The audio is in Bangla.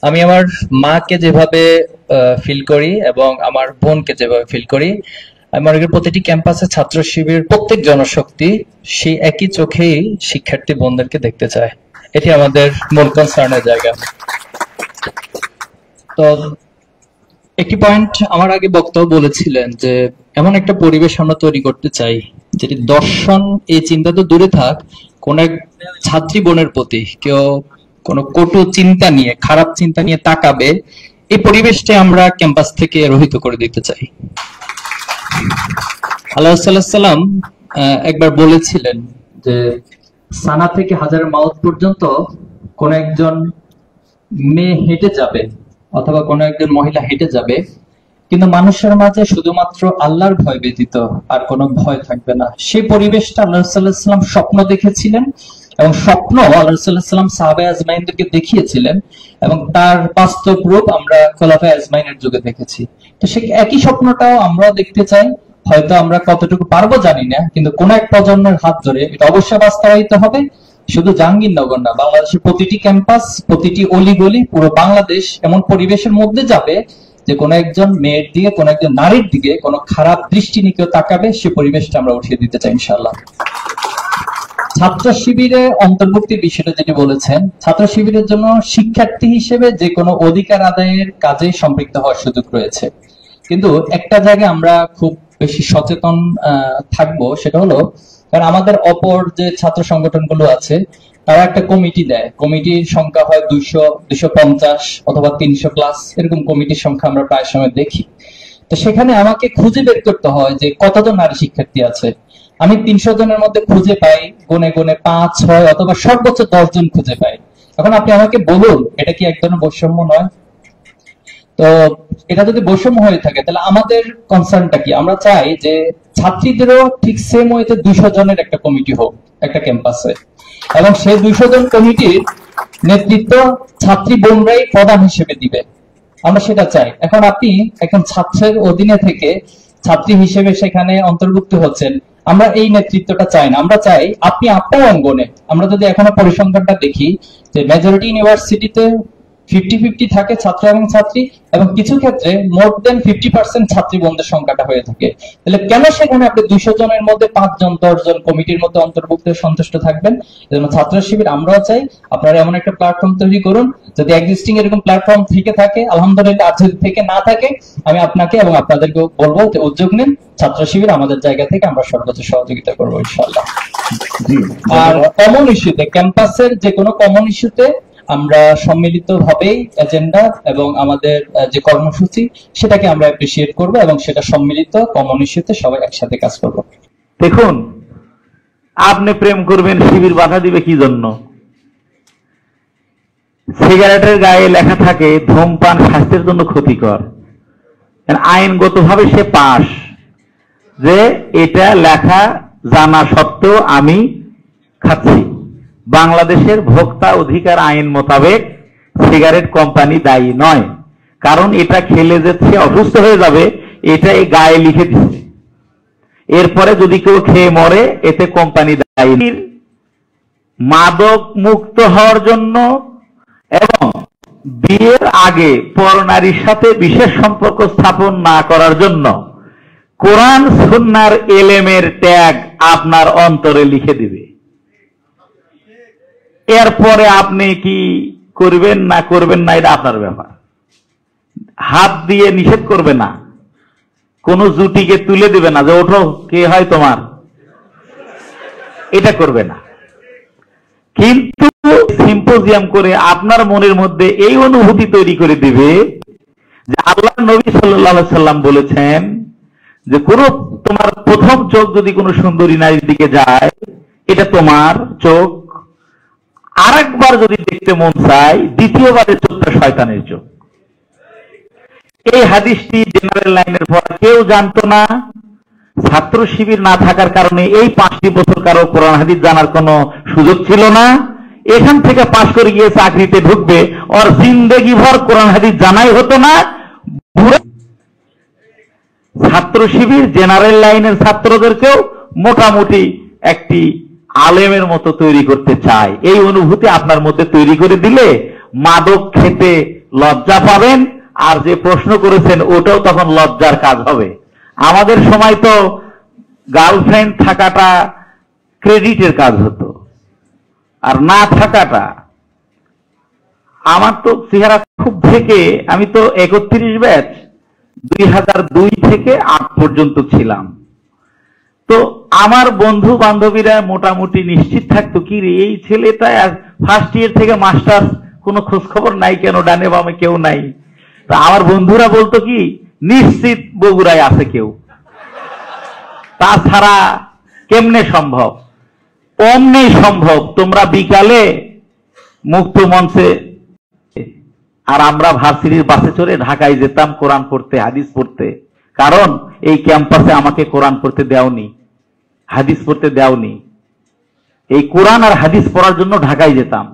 আমি আমার মাকে যেভাবে ফিল করি এবং আমার বোনকে যেভাবে ফিল করি, আমি মনে করি প্রতিটি ক্যাম্পাসে ছাত্র শিবির প্রত্যেক জনশক্তি সেই একই চোখেই শিক্ষার্থী বোনদেরকে দেখতে চায়। এটি আমাদের মূল কনসার্নের জায়গা। তো একটি পয়েন্ট আমার আগে বক্তাও বলেছিলেন যে এমন একটা পরিবেশ আমরা তৈরি করতে চাই যেটি দর্শন এই চিন্তা তো দূরে থাক, কোন এক ছাত্রী বোনের প্রতি কেউ কোনো কটু চিন্তা নিয়ে, খারাপ চিন্তা নিয়ে তাকাবে, এই পরিবেশটা আমরা ক্যাম্পাস থেকে রহিত করে দিতে চাই। আল্লাহ সাল্লাম একবার বলেছিলেন যে সানা থেকে হাজার মাউত পর্যন্ত কোন একজন মেয়ে হেঁটে যাবে অথবা কোনো একজন মহিলা হেঁটে যাবে, কিন্তু মানুষের মাঝে শুধুমাত্র আল্লাহর ভয় ব্যতীত আর কোনো ভয় থাকবে না। সেই পরিবেশটা আল্লাহ সাল্লাল্লাহু সাল্লাম স্বপ্ন দেখেছিলেন এবং স্বপ্ন আল্লাহ সাল্লাল্লাহু সাল্লাম সাহাবায়ে আজমাইনদেরকে দেখিয়েছিলেন এবং তার বাস্তব রূপ আমরা খোলাফায়ে আজমাইনের যুগে দেখেছি। তো সেই একই স্বপ্নটাও আমরাও দেখতে চাই। হয়তো আমরা কতটুকু পারবো জানি না, কিন্তু কোন এক প্রজন্মের হাত ধরে এটা অবশ্যই বাস্তবায়িত হবে। শুধু জাহাঙ্গীরনগর না, বাংলাদেশের প্রতিটি ক্যাম্পাস, প্রতিটি অলিগলি, পুরো বাংলাদেশ এমন পরিবেশের মধ্যে যাবে যে কোনো একজন মেয়ের দিকে, কোনো একজন নারীর দিকে কোনো খারাপ দৃষ্টি নিয়ে কেউ তাকাবে, সে পরিবেশটা আমরা উঠিয়ে দিতে চাই ইনশাআল্লাহ। ছাত্র শিবিরে অন্তর্ভুক্তির বিষয়টা যেটি বলেছেন, ছাত্র শিবিরের জন্য শিক্ষার্থী হিসেবে যে কোনো অধিকার আদায়ের কাজে সম্পৃক্ত হওয়ার সুযোগ রয়েছে, কিন্তু একটা জায়গায় আমরা খুব বেশি সচেতন থাকবো, সেটা হলো কারণ আমাদের অপর যে ছাত্র সংগঠনগুলো আছে তারা একটা কমিটি দেয়, কমিটির সংখ্যা হয় 200, 250 অথবা 300 প্লাস, এরকম কমিটির সংখ্যা আমরা প্রায় সময় দেখি। তো সেখানে আমাকে খুঁজে বের করতে হয় যে কতজন নারী শিক্ষার্থী আছে। আমি 300 জনের মধ্যে খুঁজে পাই গুনে গুনে 5, 6 অথবা সর্বোচ্চ 10 জন খুঁজে পাই। এখন আপনি আমাকে বলুন, এটা কি এক ধরনের বৈষম্য নয়? তো এটা যদি বৈষম্য হয়ে থাকে তাহলে আমাদের কনসার্নটা কি? আমরা চাই যে ছাত্রীদেরও ঠিক সেম ওয়েতে 200 জনের একটা কমিটি হোক একটা ক্যাম্পাসে, এবং সেই 200 জন কমিটির নেতৃত্ব ছাত্রী বোনরাই প্রধান হিসেবে দিবে। আমরা সেটা চাই। এখন আপনি এখন ছাত্রের অধীনে থেকে ছাত্রী হিসেবে সেখানে অন্তর্ভুক্ত হচ্ছেন, আমরা এই নেতৃত্বটা চাই না। আমরা চাই আপনি আপনার অঙ্গনে, আমরা যদি এখনো পরিসংখ্যানটা দেখি যে মেজরিটি ইউনিভার্সিটিতে 50-50 থাকে ছাত্র এবং ছাত্রী, এবং কিছু ক্ষেত্রে মোর দেন 50% ছাত্রী বোনদের সংখ্যাটা হয়ে থাকে। তাহলে কেন সেখানে আপনি 200 জনের মধ্যে 5 জন 10 জন কমিটির মধ্যে অন্তর্ভুক্ত সন্তুষ্ট থাকবেন? এজন্য ছাত্র শিবির আমরাও চাই আপনারা এমন একটা প্ল্যাটফর্ম তৈরি করুন, যদি এক্সিস্টিং এরকম প্ল্যাটফর্ম থেকে থাকে আলহামদুলিল্লাহ, আর যদি থেকে না থাকে আমি আপনাকে এবং আপনাদেরকে বলবো যে উদ্যোগ নিন, ছাত্র শিবির আমাদের জায়গা থেকে আমরা সর্বোচ্চ সহযোগিতা করবো ইনশাআল্লাহ। আর কমন ইস্যুতে, ক্যাম্পাসের যে কোনো কমন ইস্যুতে আমরা সম্মিলিতভাবেই এজেন্ডা এবং আমাদের যে কর্মসূচি সেটাকে আমরা অ্যাপ্রিশিয়েট করব এবং সেটা সম্মিলিত কমন ইস্যুতে সবাই একসাথে কাজ করব। দেখুন, আপনি প্রেম করবেন, শিবির বাধা দিবে কি জন্য? সিগারেটের গায়ে লেখা থাকে ধূমপান স্বাস্থ্যের জন্য ক্ষতিকর, আইনগতভাবে সে পাস, যে এটা লেখা জানা সত্ত্বেও আমি খাচ্ছি। বাংলাদেশের ভোক্তা অধিকার আইন মোতাবেক সিগারেট কোম্পানি দায়ী নয়, কারণ এটা খেলে যে সে অসুস্থ হয়ে যাবে এটা এই গায়ে লিখে দিচ্ছে। এরপরে যদি কেউ খেয়ে মরে এতে কোম্পানি দায়ী। মাদক মুক্ত হওয়ার জন্য এবং বিয়ের আগে পরনারীর সাথে বিশেষ সম্পর্ক স্থাপন না করার জন্য কোরআন সুন্নাহর এলেমের ট্যাগ আপনার অন্তরে লিখে দিবে। এরপরে আপনি কি করবেন না করবেন না এটা আপনার ব্যাপার। হাত দিয়ে নিষেধ করবে না, কোন জুটিকে তুলে দিবে না যে ওঠো কে হয় তোমার, এটা করবে না। কিন্তু সিম্পোজিয়াম করে আপনার মনের মধ্যে এই অনুভূতি তৈরি করে দিবে যে আল্লাহ নবী সাল্লাল্লাহু আলাইহি সাল্লাম বলেছেন যে কোন তোমার প্রথম চোখ যদি কোনো সুন্দরী নারীর দিকে যায় এটা তোমার চোখ, আরেকবার যদি দেখতে মন চায় দ্বিতীয়বারের চোখটা শয়তানের চোখ। এই হাদিসটি জেনারেল লাইনের পর কেউ জানতো না। ছাত্র শিবির না থাকার কারণে এই 5টি বছর কারো কোরআন হাদিস জানার কোনো সুযোগ ছিল না। এখান থেকে পাশ করে গিয়ে চাকরিতে ঢুকবে, ওর জিন্দেগি ভর কোরআন হাদিস জানাই হতো না। ছাত্র শিবির জেনারেল লাইনের ছাত্রদেরকেও মোটামুটি একটি আলেমের মতো তৈরি করতে চায়। এই অনুভূতি আপনার মধ্যে তৈরি করে দিলে মাদক খেতে লজ্জা পাবেন, আর যে প্রশ্ন করেছেন ওটাও তখন লজ্জার কাজ হবে। আমাদের সময় তো গার্লফ্রেন্ড থাকাটা ক্রেডিটের কাজ হতো, আর না থাকাটা, আমার তো চেহারা খুব থেকে, আমি তো 31 ব্যাচ, 2002 থেকে 8 পর্যন্ত ছিলাম। তো আমার বন্ধু বান্ধবীরা মোটামুটি নিশ্চিত থাকতো কি রে এই ছেলেটা ফার্স্ট ইয়ার থেকে মাস্টার, কোনো খোঁজ খবর নাই কেন, ডানে বামে কেউ নাই। তা আমার বন্ধুরা বলতো কি নিশ্চিত বগুড়ায় আছে কেউ, তাছাড়া কেমনে সম্ভব? অমনি সম্ভব। তোমরা বিকালে মুক্ত মঞ্চে, আর আমরা ভার্সিটির বাসে চড়ে ঢাকায় যেতাম কোরআন পড়তে, হাদিস পড়তে। কারণ এই ক্যাম্পাসে আমাকে কোরআন পড়তে দেওনি, হাদিস পড়তে দেওনি। এই কোরআন আর হাদিস পড়ার জন্য ঢাকায় যেতাম।